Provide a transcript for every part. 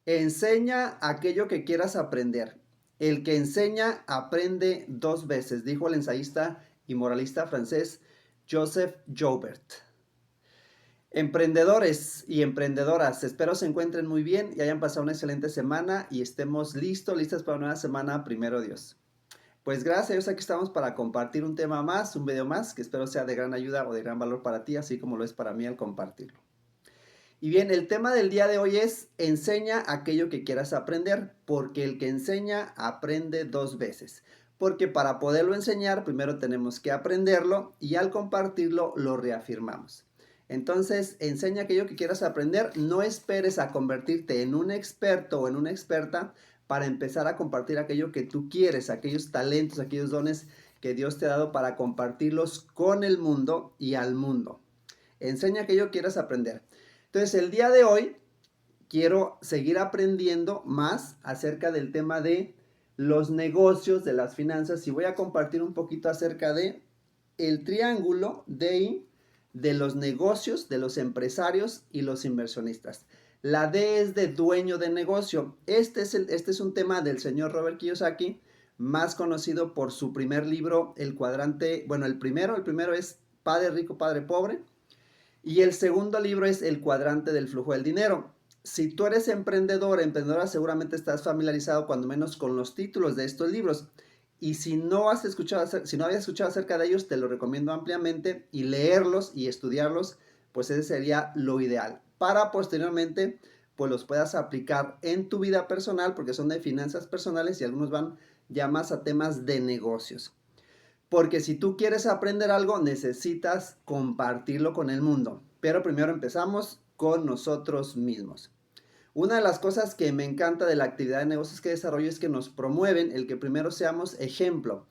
Enseña aquello que quieras aprender. El que enseña aprende dos veces, dijo el ensayista y moralista francés Joseph Joubert. Emprendedores y emprendedoras, espero se encuentren muy bien y hayan pasado una excelente semana y estemos listas para una nueva semana, primero Dios. Pues gracias a Dios, aquí estamos para compartir un tema más, un video más, que espero sea de gran ayuda o de gran valor para ti, así como lo es para mí al compartirlo. Y bien, el tema del día de hoy es enseña aquello que quieras aprender, porque el que enseña aprende dos veces. Porque para poderlo enseñar, primero tenemos que aprenderlo y al compartirlo lo reafirmamos. Entonces, enseña aquello que quieras aprender, no esperes a convertirte en un experto o en una experta para empezar a compartir aquello que tú quieres, aquellos talentos, aquellos dones que Dios te ha dado para compartirlos con el mundo y al mundo. Enseña aquello que quieras aprender. Entonces, el día de hoy quiero seguir aprendiendo más acerca del tema de los negocios, de las finanzas, y voy a compartir un poquito acerca de el triángulo de los negocios, de los empresarios y los inversionistas. La D es de dueño de negocio. Este es un tema del señor Robert Kiyosaki, más conocido por su primer libro, El Cuadrante. Bueno, el primero es Padre Rico, Padre Pobre. Y el segundo libro es El Cuadrante del Flujo del Dinero. Si tú eres emprendedor, emprendedora, seguramente estás familiarizado cuando menos con los títulos de estos libros. Y si no habías escuchado acerca de ellos, te lo recomiendo ampliamente y leerlos y estudiarlos, pues ese sería lo ideal. Para posteriormente, pues los puedas aplicar en tu vida personal, porque son de finanzas personales y algunos van ya más a temas de negocios. Porque si tú quieres aprender algo, necesitas compartirlo con el mundo. Pero primero empezamos con nosotros mismos. Una de las cosas que me encanta de la actividad de negocios que desarrollo es que nos promueven el que primero seamos ejemplo.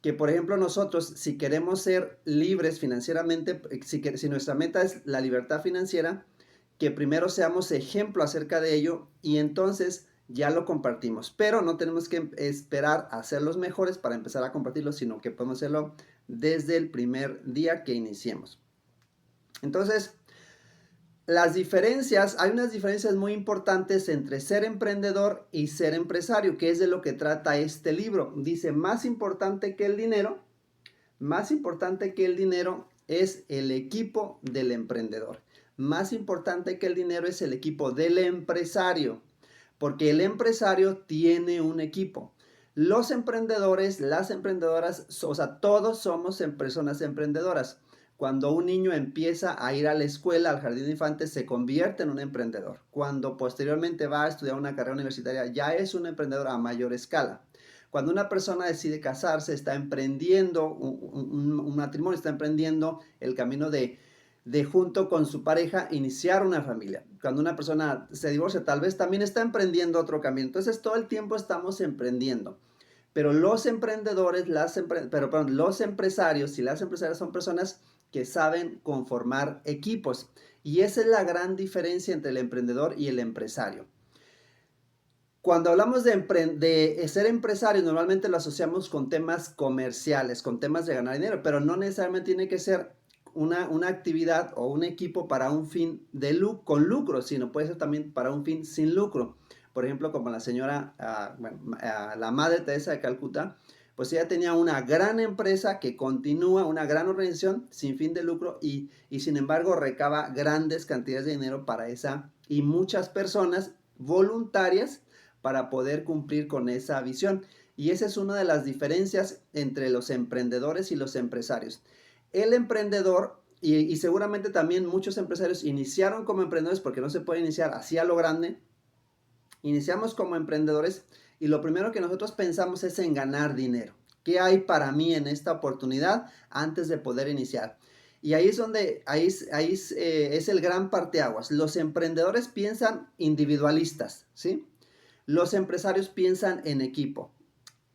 Que por ejemplo nosotros, si queremos ser libres financieramente, si nuestra meta es la libertad financiera, que primero seamos ejemplo acerca de ello y entonces ya lo compartimos. Pero no tenemos que esperar a ser los mejores para empezar a compartirlo, sino que podemos hacerlo desde el primer día que iniciemos. Entonces, hay unas diferencias muy importantes entre ser emprendedor y ser empresario, que es de lo que trata este libro. Dice, más importante que el dinero es el equipo del emprendedor. Más importante que el dinero es el equipo del empresario, porque el empresario tiene un equipo. Los emprendedores, las emprendedoras, o sea, todos somos personas emprendedoras. Cuando un niño empieza a ir a la escuela, al jardín de infantes, se convierte en un emprendedor. Cuando posteriormente va a estudiar una carrera universitaria, ya es un emprendedor a mayor escala. Cuando una persona decide casarse, está emprendiendo un matrimonio, está emprendiendo el camino de junto con su pareja iniciar una familia. Cuando una persona se divorcia, tal vez también está emprendiendo otro camino. Entonces todo el tiempo estamos emprendiendo. Pero los emprendedores, los empresarios y las empresarias son personas que saben conformar equipos. Y esa es la gran diferencia entre el emprendedor y el empresario. Cuando hablamos de ser empresario, normalmente lo asociamos con temas comerciales, con temas de ganar dinero, pero no necesariamente tiene que ser una actividad o un equipo para un fin con lucro, sino puede ser también para un fin sin lucro. Por ejemplo, como la señora, la Madre Teresa de Calcuta, pues ella tenía una gran empresa que continúa, una gran organización sin fin de lucro y sin embargo recaba grandes cantidades de dinero para esa y muchas personas voluntarias para poder cumplir con esa visión. Y esa es una de las diferencias entre los emprendedores y los empresarios. El emprendedor, y seguramente también muchos empresarios iniciaron como emprendedores porque no se puede iniciar así a lo grande. Iniciamos como emprendedores y lo primero que nosotros pensamos es en ganar dinero. ¿Qué hay para mí en esta oportunidad antes de poder iniciar? Y ahí es donde, es el gran parteaguas. Los emprendedores piensan individualistas, ¿sí? Los empresarios piensan en equipo.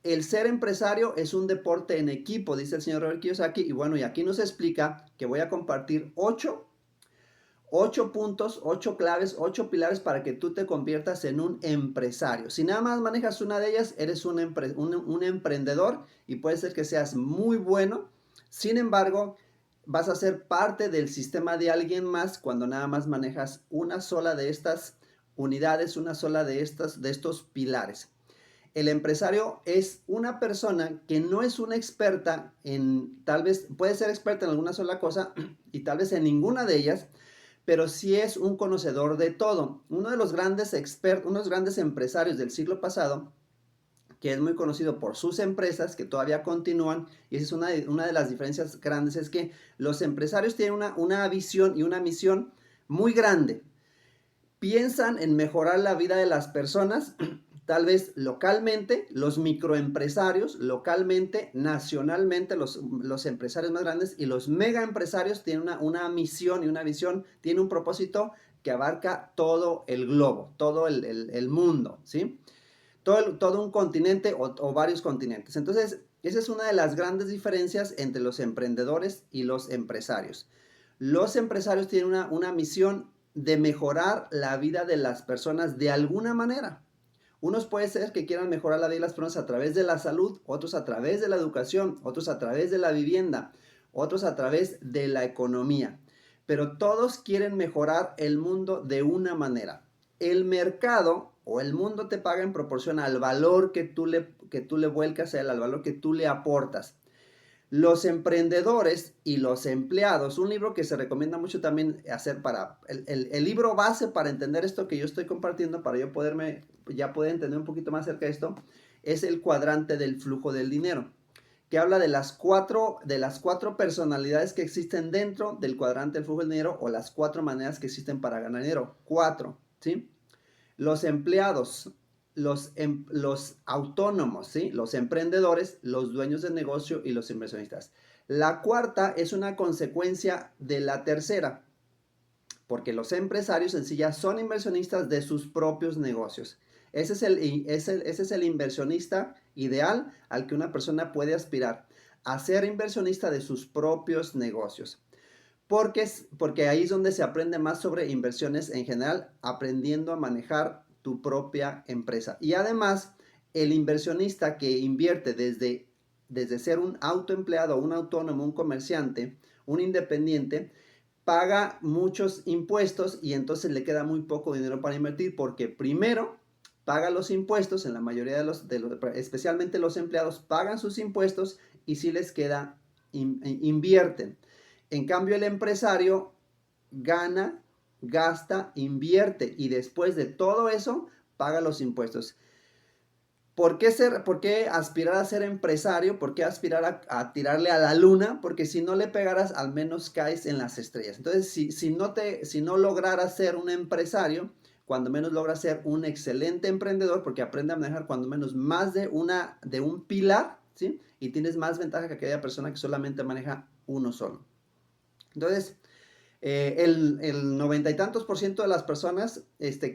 El ser empresario es un deporte en equipo, dice el señor Robert Kiyosaki. Y bueno, y aquí nos explica que voy a compartir 8 puntos, 8 claves, 8 pilares para que tú te conviertas en un empresario. Si nada más manejas una de ellas, eres un emprendedor y puede ser que seas muy bueno. Sin embargo, vas a ser parte del sistema de alguien más cuando nada más manejas una sola de estas unidades, una sola de estos pilares. El empresario es una persona que no es una experta en, tal vez puede ser experta en alguna sola cosa y tal vez en ninguna de ellas, pero sí es un conocedor de todo. Uno de los grandes expertos, unos grandes empresarios del siglo pasado, que es muy conocido por sus empresas que todavía continúan, y esa es una de las diferencias grandes, es que los empresarios tienen una visión y una misión muy grande. Piensan en mejorar la vida de las personas, tal vez localmente, los microempresarios, localmente, nacionalmente, los empresarios más grandes, y los mega empresarios tienen una misión y una visión, tienen un propósito que abarca todo el globo, todo el mundo, ¿sí? Todo un continente o varios continentes. Entonces, esa es una de las grandes diferencias entre los emprendedores y los empresarios. Los empresarios tienen una misión de mejorar la vida de las personas de alguna manera. Unos puede ser que quieran mejorar la vida de las personas a través de la salud, otros a través de la educación, otros a través de la vivienda, otros a través de la economía. Pero todos quieren mejorar el mundo de una manera. El mercado o el mundo te paga en proporción al valor que tú le vuelcas a él, al valor que tú le aportas. Los emprendedores y los empleados, un libro que se recomienda mucho también hacer para el libro base para entender esto que yo estoy compartiendo, para yo ya poder entender un poquito más acerca de esto, es el cuadrante del flujo del dinero, que habla de las cuatro personalidades que existen dentro del cuadrante del flujo del dinero, o las 4 maneras que existen para ganar dinero. 4, ¿sí? Los empleados, los autónomos, ¿sí? Los emprendedores, los dueños de negocio y los inversionistas. La cuarta es una consecuencia de la tercera, porque los empresarios en sí ya son inversionistas de sus propios negocios. Ese es el inversionista ideal al que una persona puede aspirar, a ser inversionista de sus propios negocios. Porque ahí es donde se aprende más sobre inversiones en general, aprendiendo a manejar tu propia empresa. Y además, el inversionista que invierte desde ser un autoempleado, un autónomo, un comerciante, un independiente, paga muchos impuestos y entonces le queda muy poco dinero para invertir, porque primero paga los impuestos, en la mayoría especialmente los empleados pagan sus impuestos, y si les queda, invierten. En cambio, el empresario gana, gasta, invierte y después de todo eso paga los impuestos. ¿Por qué aspirar a ser empresario? ¿Por qué aspirar a tirarle a la luna? Porque si no le pegaras, al menos caes en las estrellas. Entonces, si no lograras ser un empresario, cuando menos logras ser un excelente emprendedor, porque aprende a manejar cuando menos más de un pilar, ¿sí? Y tienes más ventaja que aquella persona que solamente maneja uno solo. Entonces, el 90 y tantos % de las personas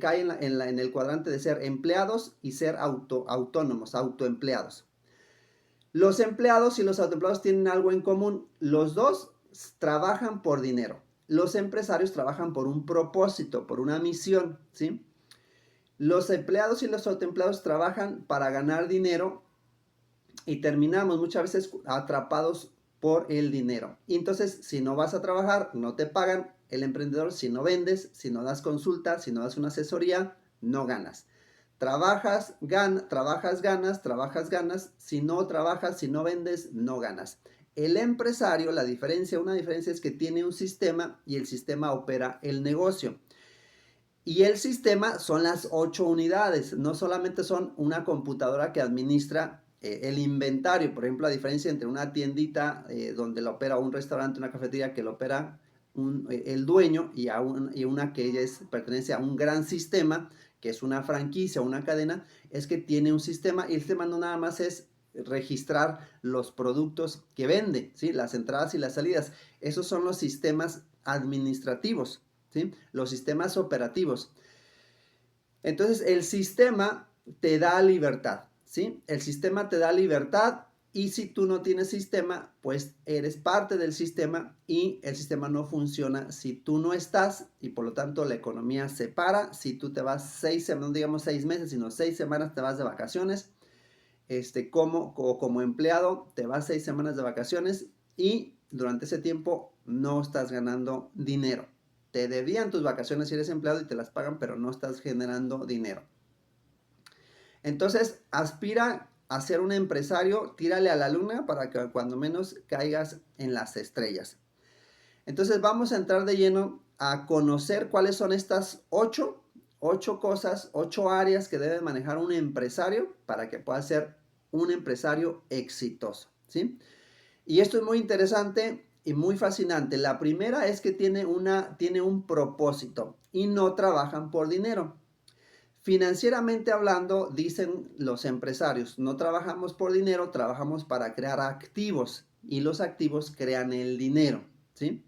caen en el cuadrante de ser empleados y ser autónomos, autoempleados. Los empleados y los autoempleados tienen algo en común. Los dos trabajan por dinero. Los empresarios trabajan por un propósito, por una misión, ¿sí? Los empleados y los autoempleados trabajan para ganar dinero y terminamos muchas veces atrapados por el dinero. Y entonces, si no vas a trabajar, no te pagan. El emprendedor, si no vendes, si no das consulta, si no das una asesoría, no ganas. Trabajas, ganas, trabajas, ganas. Si no trabajas, si no vendes, no ganas. El empresario, una diferencia es que tiene un sistema y el sistema opera el negocio. Y el sistema son las 8 unidades, no solamente son una computadora que administra el inventario. Por ejemplo, la diferencia entre una tiendita donde lo opera un restaurante, una cafetería que lo opera el dueño, y una que pertenece a un gran sistema, que es una franquicia o una cadena, es que tiene un sistema, y el sistema no nada más es registrar los productos que vende, ¿sí? Las entradas y las salidas. Esos son los sistemas administrativos, ¿sí? Los sistemas operativos. Entonces, el sistema te da libertad, ¿sí? El sistema te da libertad, y si tú no tienes sistema, pues eres parte del sistema y el sistema no funciona si tú no estás, y por lo tanto la economía se para. Si tú te vas 6 semanas, no digamos 6 meses, sino 6 semanas te vas de vacaciones, como empleado te vas 6 semanas de vacaciones y durante ese tiempo no estás ganando dinero. Te debían tus vacaciones si eres empleado y te las pagan, pero no estás generando dinero. Entonces, aspira a ser un empresario, tírale a la luna para que cuando menos caigas en las estrellas. Entonces, vamos a entrar de lleno a conocer cuáles son estas ocho cosas, 8 áreas que debe manejar un empresario para que pueda ser un empresario exitoso, ¿sí? Y esto es muy interesante y muy fascinante. La primera es que tiene un propósito y no trabajan por dinero. Financieramente hablando, dicen los empresarios, no trabajamos por dinero, trabajamos para crear activos y los activos crean el dinero, ¿sí?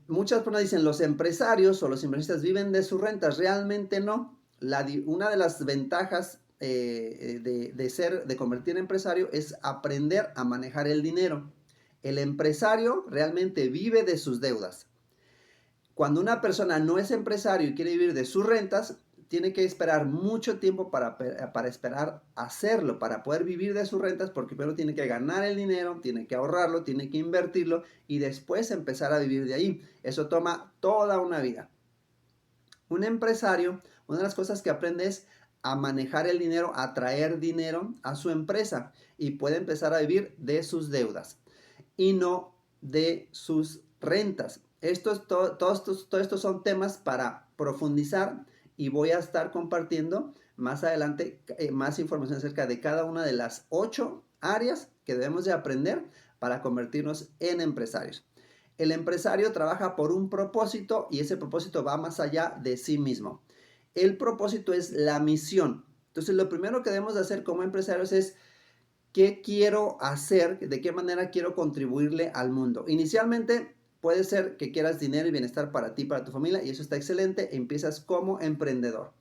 Muchas personas dicen los empresarios o los inversionistas viven de sus rentas. Realmente no. Una de las ventajas de convertir en empresario es aprender a manejar el dinero. El empresario realmente vive de sus deudas. Cuando una persona no es empresario y quiere vivir de sus rentas, tiene que esperar mucho tiempo para esperar hacerlo, para poder vivir de sus rentas, porque primero tiene que ganar el dinero, tiene que ahorrarlo, tiene que invertirlo y después empezar a vivir de ahí. Eso toma toda una vida. Un empresario, una de las cosas que aprende es a manejar el dinero, a traer dinero a su empresa y puede empezar a vivir de sus deudas y no de sus rentas. Todos estos son temas para profundizar y voy a estar compartiendo más adelante más información acerca de cada una de las 8 áreas que debemos de aprender para convertirnos en empresarios. El empresario trabaja por un propósito y ese propósito va más allá de sí mismo. El propósito es la misión. Entonces, lo primero que debemos de hacer como empresarios es ¿qué quiero hacer? ¿De qué manera quiero contribuirle al mundo? Inicialmente puede ser que quieras dinero y bienestar para ti, para tu familia, y eso está excelente. Empiezas como emprendedor.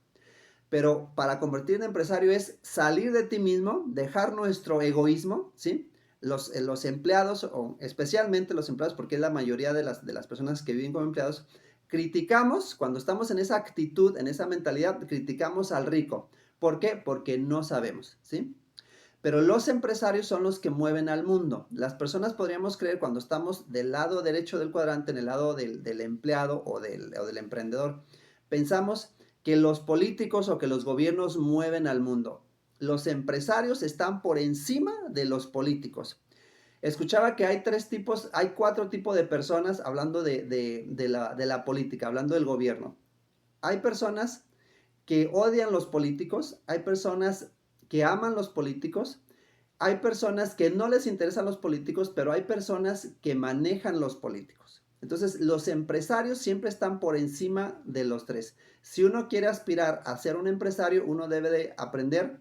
Pero para convertirte en empresario es salir de ti mismo, dejar nuestro egoísmo, ¿sí? Los empleados, o especialmente los empleados, porque es la mayoría de las personas que viven como empleados, criticamos, cuando estamos en esa actitud, en esa mentalidad, criticamos al rico. ¿Por qué? Porque no sabemos, ¿sí? Pero los empresarios son los que mueven al mundo. Las personas podríamos creer cuando estamos del lado derecho del cuadrante, en el lado del empleado o del emprendedor, pensamos que los políticos o que los gobiernos mueven al mundo. Los empresarios están por encima de los políticos. Escuchaba que hay 4 tipos de personas hablando de la política, hablando del gobierno. Hay personas que odian los políticos, hay personas que aman los políticos, hay personas que no les interesan los políticos, pero hay personas que manejan los políticos. Entonces, los empresarios siempre están por encima de los tres. Si uno quiere aspirar a ser un empresario, uno debe de aprender,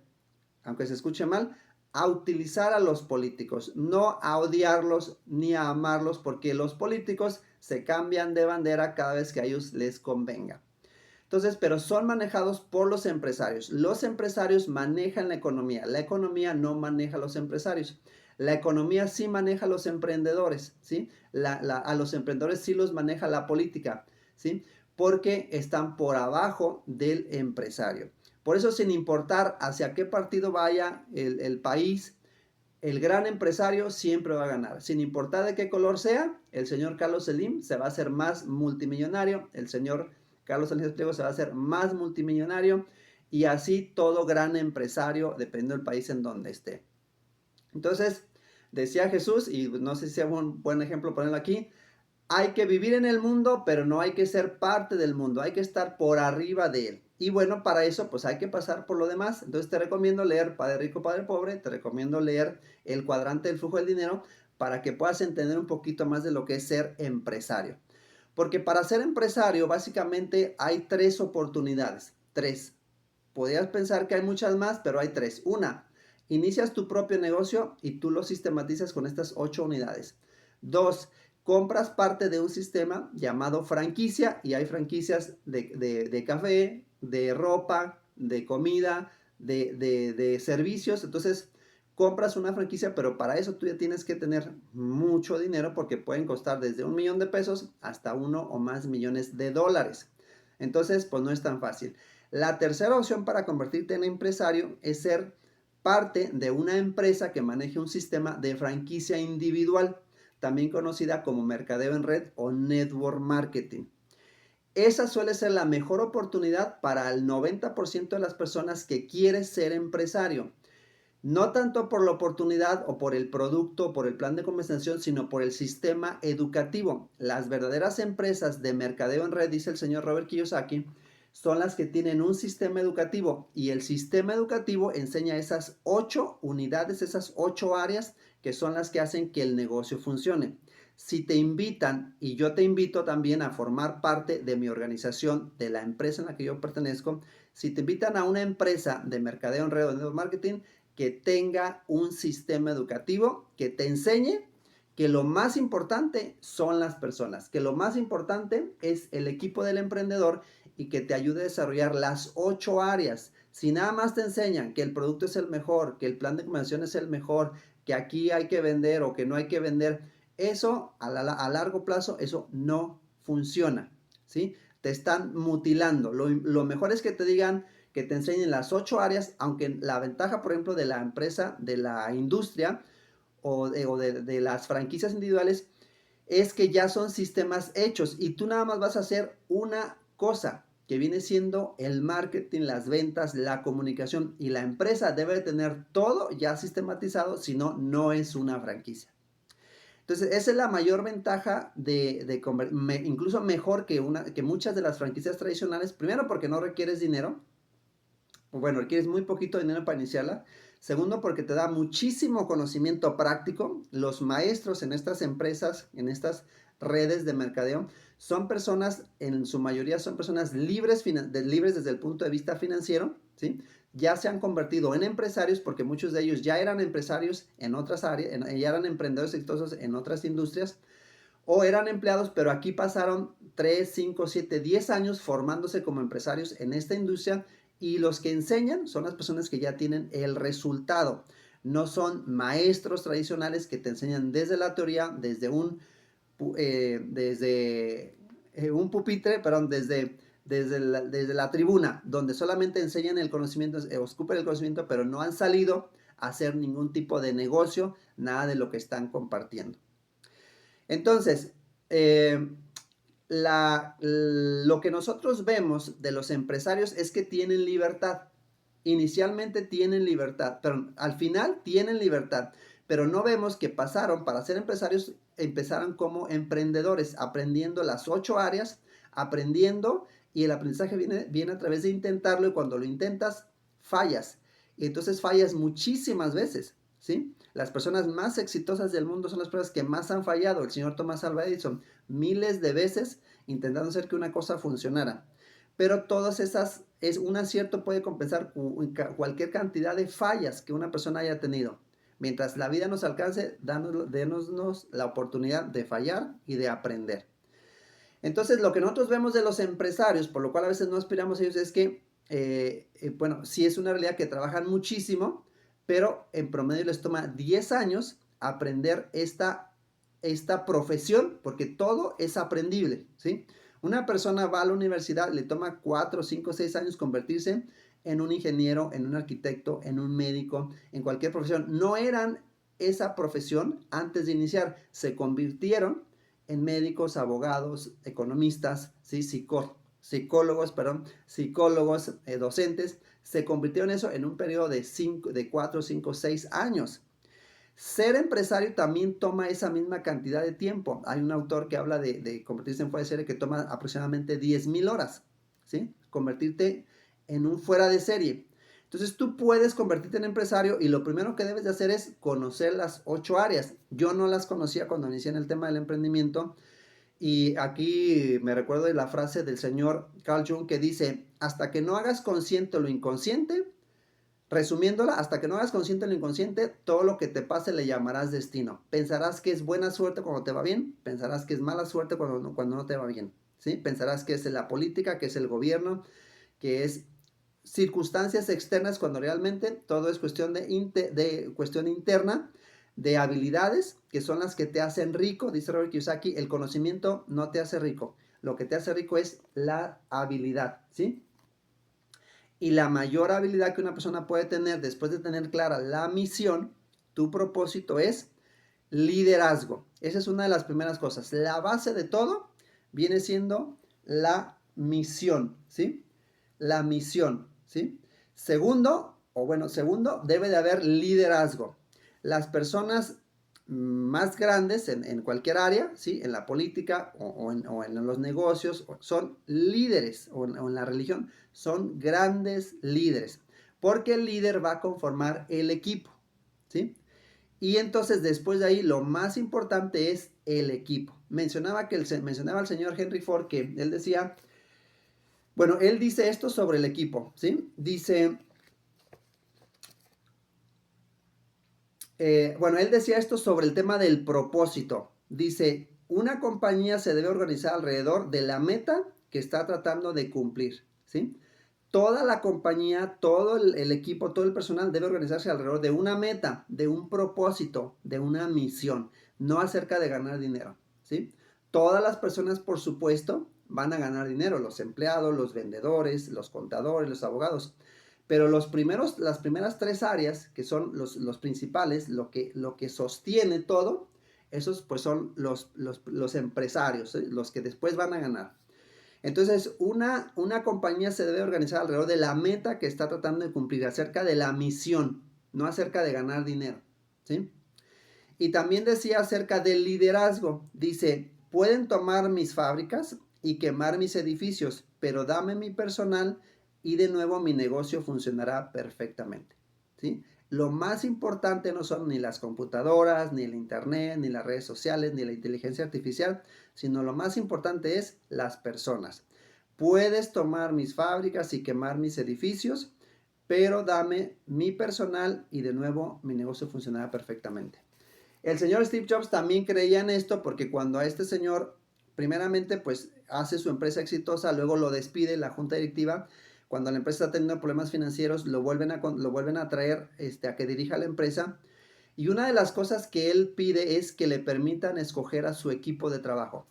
aunque se escuche mal, a utilizar a los políticos, no a odiarlos ni a amarlos, porque los políticos se cambian de bandera cada vez que a ellos les convenga. Entonces, pero son manejados por los empresarios. Los empresarios manejan la economía no maneja a los empresarios. La economía sí maneja a los emprendedores, ¿sí? A los emprendedores sí los maneja la política, ¿sí? Porque están por abajo del empresario. Por eso, sin importar hacia qué partido vaya el país, el gran empresario siempre va a ganar. Sin importar de qué color sea, el señor Carlos Slim se va a hacer más multimillonario, el señor Carlos Salinas Pliego se va a hacer más multimillonario y así todo gran empresario, dependiendo del país en donde esté. Entonces, decía Jesús, y no sé si sea un buen ejemplo ponerlo aquí, hay que vivir en el mundo, pero no hay que ser parte del mundo, hay que estar por arriba de él. Y bueno, para eso pues hay que pasar por lo demás. Entonces te recomiendo leer Padre Rico, Padre Pobre, te recomiendo leer El cuadrante del flujo del dinero para que puedas entender un poquito más de lo que es ser empresario. Porque para ser empresario básicamente hay 3 oportunidades, 3. Podrías pensar que hay muchas más, pero hay 3. Una, inicias tu propio negocio y tú lo sistematizas con estas 8 unidades. 2, compras parte de un sistema llamado franquicia y hay franquicias de café, de ropa, de comida, de servicios. Entonces, compras una franquicia, pero para eso tú ya tienes que tener mucho dinero porque pueden costar desde $1,000,000 hasta 1 o más millones de dólares. Entonces, pues no es tan fácil. La tercera opción para convertirte en empresario es ser parte de una empresa que maneje un sistema de franquicia individual. también conocida como mercadeo en red o network marketing. Esa suele ser la mejor oportunidad para el 90% de las personas que quieren ser empresario. No tanto por la oportunidad o por el producto o por el plan de compensación, sino por el sistema educativo. Las verdaderas empresas de mercadeo en red, dice el señor Robert Kiyosaki, son las que tienen un sistema educativo y el sistema educativo enseña esas 8 unidades, esas 8 áreas que son las que hacen que el negocio funcione. Si te invitan, y yo te invito también a formar parte de mi organización, de la empresa en la que yo pertenezco, si te invitan a una empresa de mercadeo en red o de marketing, que tenga un sistema educativo que te enseñe que lo más importante son las personas, que lo más importante es el equipo del emprendedor y que te ayude a desarrollar las 8 áreas. Si nada más te enseñan que el producto es el mejor, que el plan de comunicación es el mejor, que aquí hay que vender o que no hay que vender, eso a largo plazo, eso no funciona, ¿sí? Te están mutilando. Lo mejor es que te digan, que te enseñen las 8 áreas, aunque la ventaja, por ejemplo, de la empresa, de la industria de las franquicias individuales, es que ya son sistemas hechos y tú nada más vas a hacer una cosa, que viene siendo el marketing, las ventas, la comunicación, y la empresa debe tener todo ya sistematizado, si no, no es una franquicia. Entonces, esa es la mayor ventaja incluso mejor que muchas de las franquicias tradicionales, primero porque no requieres dinero, bueno, requieres muy poquito dinero para iniciarla. Segundo, porque te da muchísimo conocimiento práctico. Los maestros en estas empresas, en estas redes de mercadeo, son personas, en su mayoría son personas libres desde el punto de vista financiero, ¿sí? Ya se han convertido en empresarios porque muchos de ellos ya eran empresarios en otras áreas, ya eran emprendedores exitosos en otras industrias, o eran empleados, pero aquí pasaron 3, 5, 7, 10 años formándose como empresarios en esta industria, y los que enseñan son las personas que ya tienen el resultado. No son maestros tradicionales que te enseñan desde la teoría, un pupitre, perdón, desde la tribuna, donde solamente enseñan el conocimiento, escupen el conocimiento, pero no han salido a hacer ningún tipo de negocio, nada de lo que están compartiendo. Entonces, lo que nosotros vemos de los empresarios es que tienen libertad. Inicialmente tienen libertad, pero al final tienen libertad. Pero no vemos que para ser empresarios, empezaron como emprendedores, aprendiendo las 8 áreas, aprendiendo, y el aprendizaje viene a través de intentarlo, y cuando lo intentas, fallas. Y entonces fallas muchísimas veces, ¿sí? Las personas más exitosas del mundo son las personas que más han fallado. El señor Thomas Alva Edison, miles de veces intentando hacer que una cosa funcionara. Pero todas esas, un acierto puede compensar cualquier cantidad de fallas que una persona haya tenido. Mientras la vida nos alcance, dénos la oportunidad de fallar y de aprender. Entonces, lo que nosotros vemos de los empresarios, por lo cual a veces no aspiramos a ellos, es que, bueno, sí es una realidad que trabajan muchísimo, pero en promedio les toma 10 años aprender esta profesión, porque todo es aprendible, ¿sí? Una persona va a la universidad, le toma 4, 5, 6 años convertirse en un ingeniero, en un arquitecto, en un médico, en cualquier profesión. No eran esa profesión antes de iniciar, se convirtieron en médicos, abogados, economistas, ¿sí? Psicólogos, docentes, se convirtieron en eso en un periodo de 4, 5, 6 años. Ser empresario también toma esa misma cantidad de tiempo. Hay un autor que habla de convertirse en fuera de serie que toma aproximadamente 10,000 horas, ¿sí? Convertirte en un fuera de serie. Entonces tú puedes convertirte en empresario y lo primero que debes de hacer es conocer las 8 áreas. Yo no las conocía cuando inicié en el tema del emprendimiento, y aquí me recuerdo de la frase del señor Carl Jung que dice: hasta que no hagas consciente lo inconsciente, resumiéndola, hasta que no hagas consciente lo inconsciente, todo lo que te pase le llamarás destino. Pensarás que es buena suerte cuando te va bien, pensarás que es mala suerte cuando no te va bien, ¿sí? Pensarás que es la política, que es el gobierno, que es circunstancias externas, cuando realmente todo es cuestión cuestión interna, de habilidades que son las que te hacen rico. Dice Robert Kiyosaki: el conocimiento no te hace rico, lo que te hace rico es la habilidad, ¿sí? Y la mayor habilidad que una persona puede tener después de tener clara la misión, tu propósito, es liderazgo. Esa es una de las primeras cosas. La base de todo viene siendo la misión, ¿sí? La misión, ¿sí? Segundo, debe de haber liderazgo. Las personas más grandes en cualquier área, ¿sí? En la política o en los negocios, son líderes, o en la religión, son grandes líderes, porque el líder va a conformar el equipo, ¿sí? Y entonces después de ahí lo más importante es el equipo. Mencionaba el señor Henry Ford, que él decía, bueno, él dice esto sobre el equipo, ¿sí? Dice, él decía esto sobre el tema del propósito. Dice, una compañía se debe organizar alrededor de la meta que está tratando de cumplir, ¿sí? Toda la compañía, todo el equipo, todo el personal debe organizarse alrededor de una meta, de un propósito, de una misión, no acerca de ganar dinero, ¿sí? Todas las personas, por supuesto, van a ganar dinero, los empleados, los vendedores, los contadores, los abogados. Pero las primeras tres áreas, que son los principales, lo que sostiene todo, esos pues son los empresarios, ¿eh? Los que después van a ganar. Entonces, una compañía se debe organizar alrededor de la meta que está tratando de cumplir, acerca de la misión, no acerca de ganar dinero, ¿sí? Y también decía acerca del liderazgo. Dice, pueden tomar mis fábricas y quemar mis edificios, pero dame mi personal y de nuevo mi negocio funcionará perfectamente, ¿sí? Lo más importante no son ni las computadoras, ni el internet, ni las redes sociales, ni la inteligencia artificial, sino lo más importante es las personas. Puedes tomar mis fábricas y quemar mis edificios, pero dame mi personal y de nuevo mi negocio funcionará perfectamente. El señor Steve Jobs también creía en esto, porque cuando a este señor, primeramente, pues hace su empresa exitosa, luego lo despide la junta directiva. Cuando la empresa está teniendo problemas financieros, lo vuelven a traer a que dirija la empresa. Y una de las cosas que él pide es que le permitan escoger a su equipo de trabajo,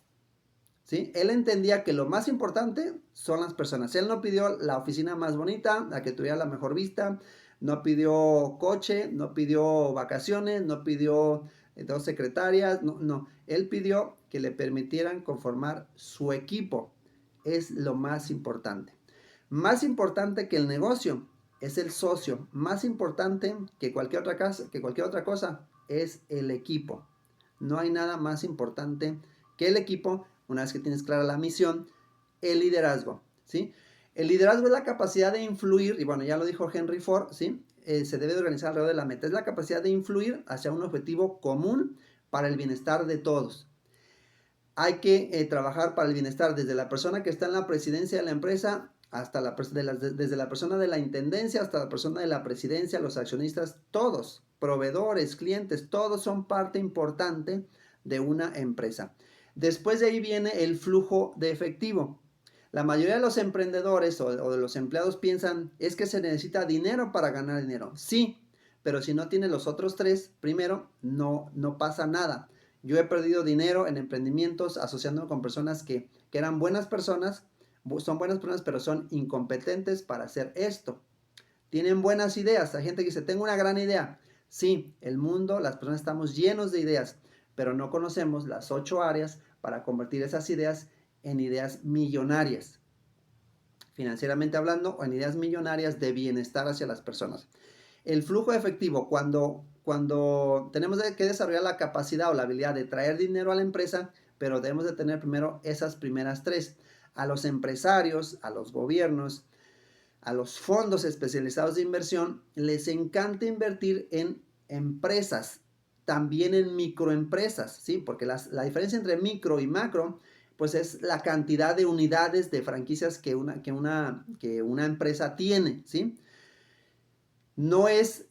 ¿sí? Él entendía que lo más importante son las personas. Él no pidió la oficina más bonita, la que tuviera la mejor vista, no pidió coche, no pidió vacaciones, no pidió dos secretarias, no. Él pidió que le permitieran conformar su equipo. Es lo más importante. Más importante que el negocio es el socio. Más importante que cualquier otra cosa es el equipo. No hay nada más importante que el equipo. Una vez que tienes clara la misión, el liderazgo, ¿sí? El liderazgo es la capacidad de influir, y bueno, ya lo dijo Henry Ford, ¿sí? Se debe de organizar alrededor de la meta. Es la capacidad de influir hacia un objetivo común para el bienestar de todos. Hay que trabajar para el bienestar desde la persona que está en la presidencia de la empresa hasta desde la persona de la intendencia hasta la persona de la presidencia, los accionistas, todos, proveedores, clientes, todos son parte importante de una empresa. Después de ahí viene el flujo de efectivo. La mayoría de los emprendedores o de los empleados piensan, es que se necesita dinero para ganar dinero. Sí, pero si no tiene los otros tres, primero, no pasa nada. Yo he perdido dinero en emprendimientos asociándome con personas que eran buenas personas, son buenas personas, pero son incompetentes para hacer esto. Tienen buenas ideas. Hay gente que dice, tengo una gran idea. Sí, el mundo, las personas estamos llenos de ideas, pero no conocemos las 8 áreas para convertir esas ideas en ideas millonarias, financieramente hablando, o en ideas millonarias de bienestar hacia las personas. El flujo de efectivo, cuando tenemos que desarrollar la capacidad o la habilidad de traer dinero a la empresa, pero debemos de tener primero esas primeras tres. A los empresarios, a los gobiernos, a los fondos especializados de inversión, les encanta invertir en empresas, también en microempresas, ¿sí? Porque la diferencia entre micro y macro, pues es la cantidad de unidades de franquicias que una empresa tiene, ¿sí? No es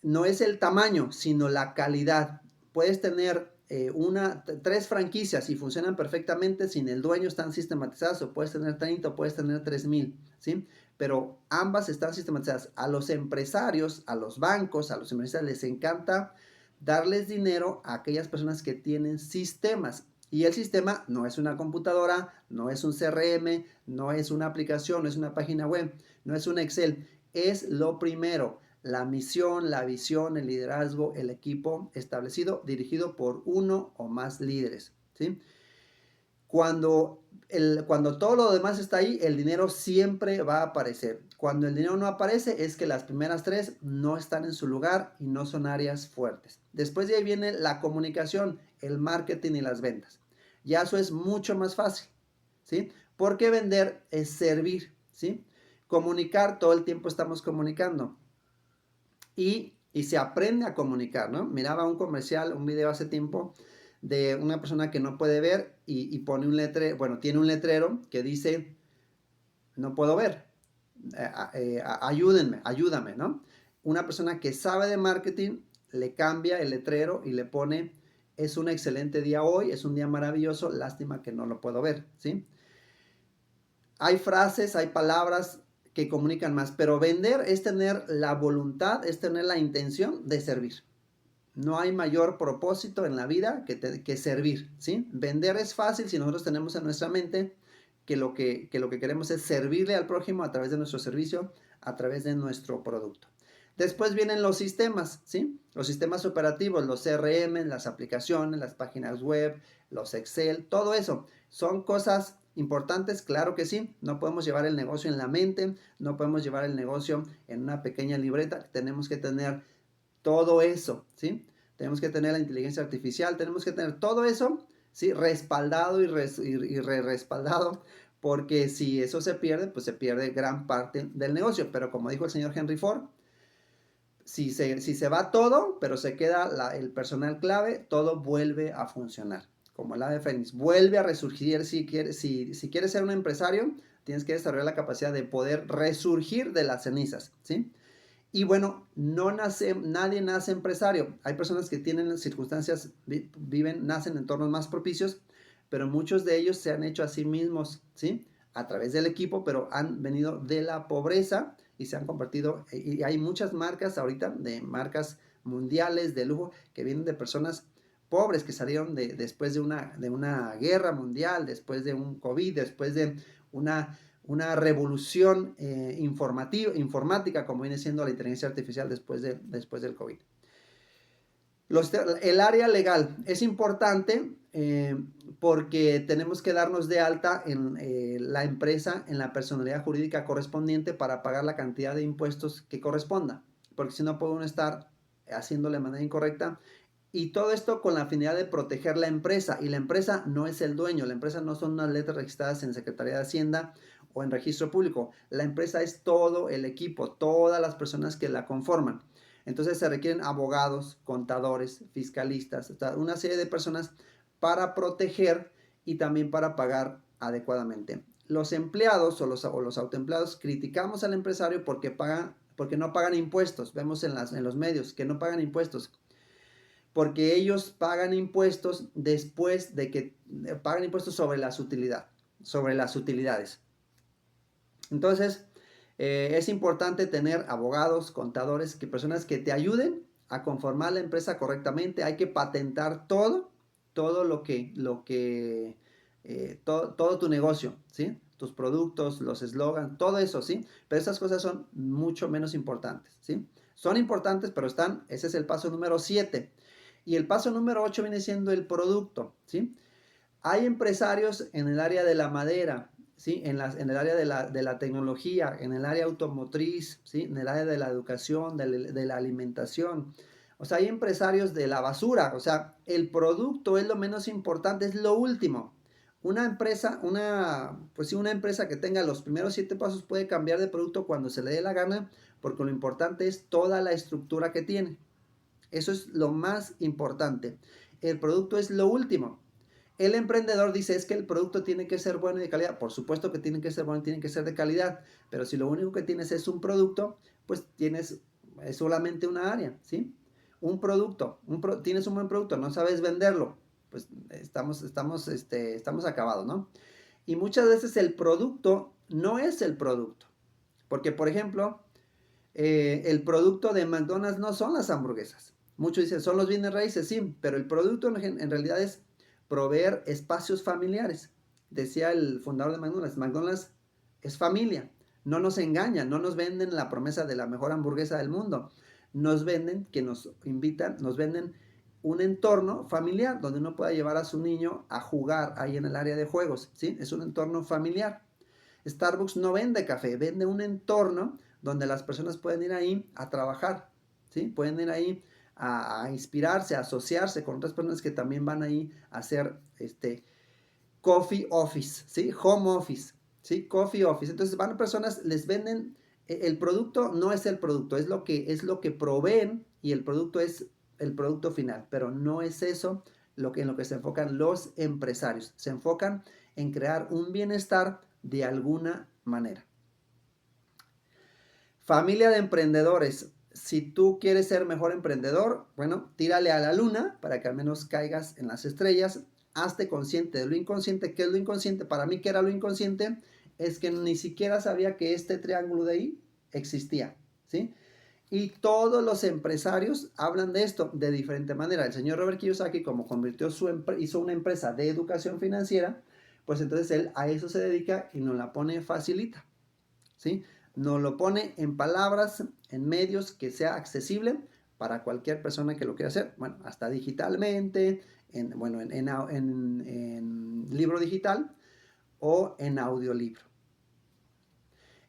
no es el tamaño, sino la calidad. Puedes tener 3 franquicias y funcionan perfectamente sin el dueño, están sistematizadas, o puedes tener 30 o puedes tener 3,000, ¿sí? Pero ambas están sistematizadas. A los empresarios, a los bancos, a los inversionistas les encanta darles dinero a aquellas personas que tienen sistemas. Y el sistema no es una computadora, no es un CRM, no es una aplicación, no es una página web, no es un Excel. Es lo primero. la misión, la visión, el liderazgo, el equipo establecido, dirigido por uno o más líderes, ¿sí? Cuando todo lo demás está ahí, el dinero siempre va a aparecer. Cuando el dinero no aparece, es que las primeras tres no están en su lugar y no son áreas fuertes. Después de ahí viene la comunicación, el marketing y las ventas. Ya eso es mucho más fácil, ¿sí? Porque vender es servir, ¿sí? Comunicar, todo el tiempo estamos comunicando. Y se aprende a comunicar, ¿no? Miraba un comercial, un video hace tiempo de una persona que no puede ver y pone un letrero, bueno, tiene un letrero que dice, no puedo ver, ayúdenme, ayúdame, ¿no? Una persona que sabe de marketing le cambia el letrero y le pone, es un excelente día hoy, es un día maravilloso, lástima que no lo puedo ver, ¿sí? Hay frases, hay palabras que comunican más, pero vender es tener la voluntad, es tener la intención de servir. No hay mayor propósito en la vida que servir, ¿sí? Vender es fácil si nosotros tenemos en nuestra mente que lo que queremos es servirle al prójimo a través de nuestro servicio, a través de nuestro producto. Después vienen los sistemas, ¿sí? Los sistemas operativos, los CRM, las aplicaciones, las páginas web, los Excel, todo eso. ¿Son cosas importantes? Claro que sí. No podemos llevar el negocio en la mente, no podemos llevar el negocio en una pequeña libreta. Tenemos que tener todo eso, ¿sí? Tenemos que tener la inteligencia artificial, tenemos que tener todo eso, ¿sí? Respaldado y respaldado, porque si eso se pierde, pues se pierde gran parte del negocio. Pero como dijo el señor Henry Ford, si se va todo, pero se queda el personal clave, todo vuelve a funcionar. Como el ave fénix, vuelve a resurgir. Si quieres ser un empresario, tienes que desarrollar la capacidad de poder resurgir de las cenizas, ¿sí? Y bueno, nadie nace empresario. Hay personas que tienen circunstancias, nacen en entornos más propicios, pero muchos de ellos se han hecho a sí mismos, ¿sí? A través del equipo, pero han venido de la pobreza y se han convertido, y hay muchas marcas ahorita, de marcas mundiales de lujo, que vienen de personas pobres que salieron después de una guerra mundial, después de un COVID, después de una revolución informática, como viene siendo la inteligencia artificial después del COVID. El área legal es importante porque tenemos que darnos de alta en la empresa, en la personalidad jurídica correspondiente para pagar la cantidad de impuestos que corresponda, porque si no puede uno estar haciéndolo de manera incorrecta. Y todo esto con la finalidad de proteger la empresa. Y la empresa no es el dueño. La empresa no son unas letras registradas en Secretaría de Hacienda o en Registro Público. La empresa es todo el equipo, todas las personas que la conforman. Entonces se requieren abogados, contadores, fiscalistas, una serie de personas para proteger y también para pagar adecuadamente. Los empleados o los autoempleados criticamos al empresario porque no pagan impuestos. Vemos en los medios que no pagan impuestos, porque ellos pagan impuestos después de que pagan impuestos sobre las utilidades. Entonces, es importante tener abogados, contadores, personas que te ayuden a conformar la empresa correctamente. Hay que patentar todo tu negocio, ¿sí? Tus productos, los eslogans, todo eso, ¿sí? Pero esas cosas son mucho menos importantes, ¿sí? Son importantes, pero ese es el paso número 7. Y el paso número 8 viene siendo el producto, ¿sí? Hay empresarios en el área de la madera, ¿sí? En el área de la tecnología, en el área automotriz, ¿sí? En el área de la educación, de la alimentación. O sea, hay empresarios de la basura. O sea, el producto es lo menos importante, es lo último. Una empresa que tenga los primeros 7 pasos puede cambiar de producto cuando se le dé la gana, porque lo importante es toda la estructura que tiene. Eso es lo más importante. El producto es lo último. El emprendedor dice, es que el producto tiene que ser bueno y de calidad. Por supuesto que tiene que ser bueno y tiene que ser de calidad. Pero si lo único que tienes es un producto, pues tienes solamente una área, ¿sí? Un producto, tienes un buen producto, no sabes venderlo, pues estamos acabados, ¿no? Y muchas veces el producto no es el producto. Porque, por ejemplo, el producto de McDonald's no son las hamburguesas. Muchos dicen, son los bienes raíces, sí, pero el producto en realidad es proveer espacios familiares. Decía el fundador de McDonald's, McDonald's es familia. No nos engañan, no nos venden la promesa de la mejor hamburguesa del mundo. Nos venden que nos invitan, nos venden un entorno familiar donde uno pueda llevar a su niño a jugar ahí en el área de juegos, ¿sí? Es un entorno familiar. Starbucks no vende café, vende un entorno donde las personas pueden ir ahí a trabajar, ¿sí? Pueden ir ahí a inspirarse, a asociarse con otras personas que también van ahí a hacer coffee office, ¿sí? Home office, ¿sí? Coffee office. Entonces van personas, les venden, el producto no es el producto, es lo que proveen y el producto es el producto final, pero no es eso en lo que se enfocan los empresarios. Se enfocan en crear un bienestar de alguna manera. Familia de emprendedores. Si tú quieres ser mejor emprendedor, bueno, tírale a la luna para que al menos caigas en las estrellas. Hazte consciente de lo inconsciente. ¿Qué es lo inconsciente? Para mí, ¿qué era lo inconsciente? Es que ni siquiera sabía que este triángulo de ahí existía, ¿sí? Y todos los empresarios hablan de esto de diferente manera. El señor Robert Kiyosaki, como hizo una empresa de educación financiera, pues entonces él a eso se dedica y nos la pone facilita, ¿sí? Nos lo pone en palabras, en medios que sea accesible para cualquier persona que lo quiera hacer. Bueno, hasta digitalmente, en libro digital o en audiolibro.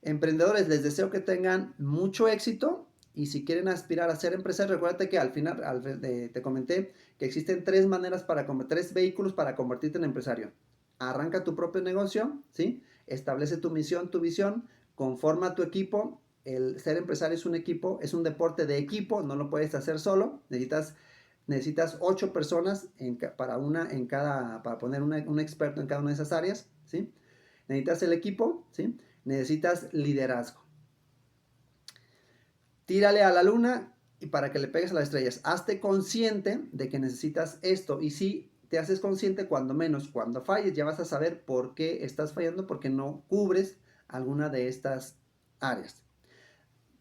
Emprendedores, les deseo que tengan mucho éxito y si quieren aspirar a ser empresarios, recuérdate que al final te comenté que existen tres vehículos para convertirte en empresario. Arranca tu propio negocio, ¿sí? Establece tu misión, tu visión, conforma tu equipo. El ser empresario es un equipo, es un deporte de equipo, no lo puedes hacer solo. Necesitas 8 personas para poner un experto en cada una de esas áreas, ¿sí? Necesitas el equipo, ¿sí? Necesitas liderazgo. Tírale a la luna y para que le pegues a las estrellas. Hazte consciente de que necesitas esto. Y si te haces consciente, cuando falles, ya vas a saber por qué estás fallando, porque no cubres alguna de estas áreas.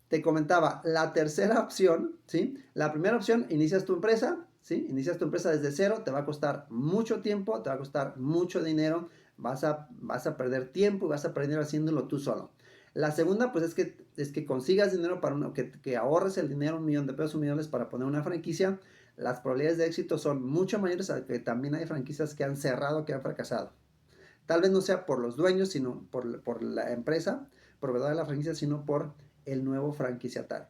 Te comentaba, la tercera opción, ¿sí? La primera opción, inicias tu empresa, ¿sí? Inicias tu empresa desde cero, te va a costar mucho tiempo, te va a costar mucho dinero, vas a perder tiempo y vas a perder haciéndolo tú solo. La segunda, pues es que consigas dinero que ahorres el dinero, $1,000,000, $1,000,000 para poner una franquicia. Las probabilidades de éxito son mucho mayores, que también hay franquicias que han cerrado, que han fracasado. Tal vez no sea por los dueños, sino por la empresa proveedora de la franquicia, sino por el nuevo franquiciatario.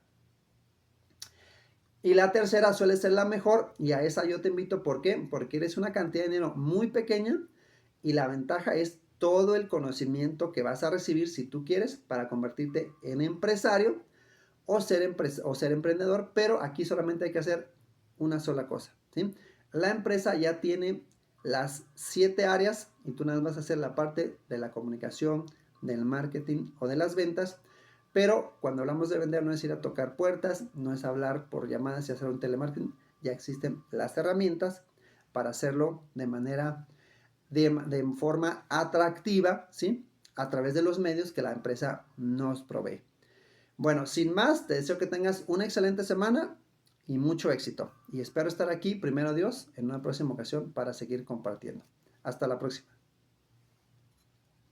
Y la tercera suele ser la mejor y a esa yo te invito. ¿Por qué? Porque eres una cantidad de dinero muy pequeña y la ventaja es todo el conocimiento que vas a recibir si tú quieres para convertirte en empresario o ser emprendedor, pero aquí solamente hay que hacer una sola cosa, ¿sí? La empresa ya tiene las 7 áreas y tú nada más vas a hacer la parte de la comunicación, del marketing o de las ventas. Pero cuando hablamos de vender no es ir a tocar puertas, no es hablar por llamadas y hacer un telemarketing. Ya existen las herramientas para hacerlo de forma atractiva, ¿sí? A través de los medios que la empresa nos provee. Bueno, sin más, te deseo que tengas una excelente semana y mucho éxito. Y espero estar aquí, primero Dios, en una próxima ocasión para seguir compartiendo. Hasta la próxima.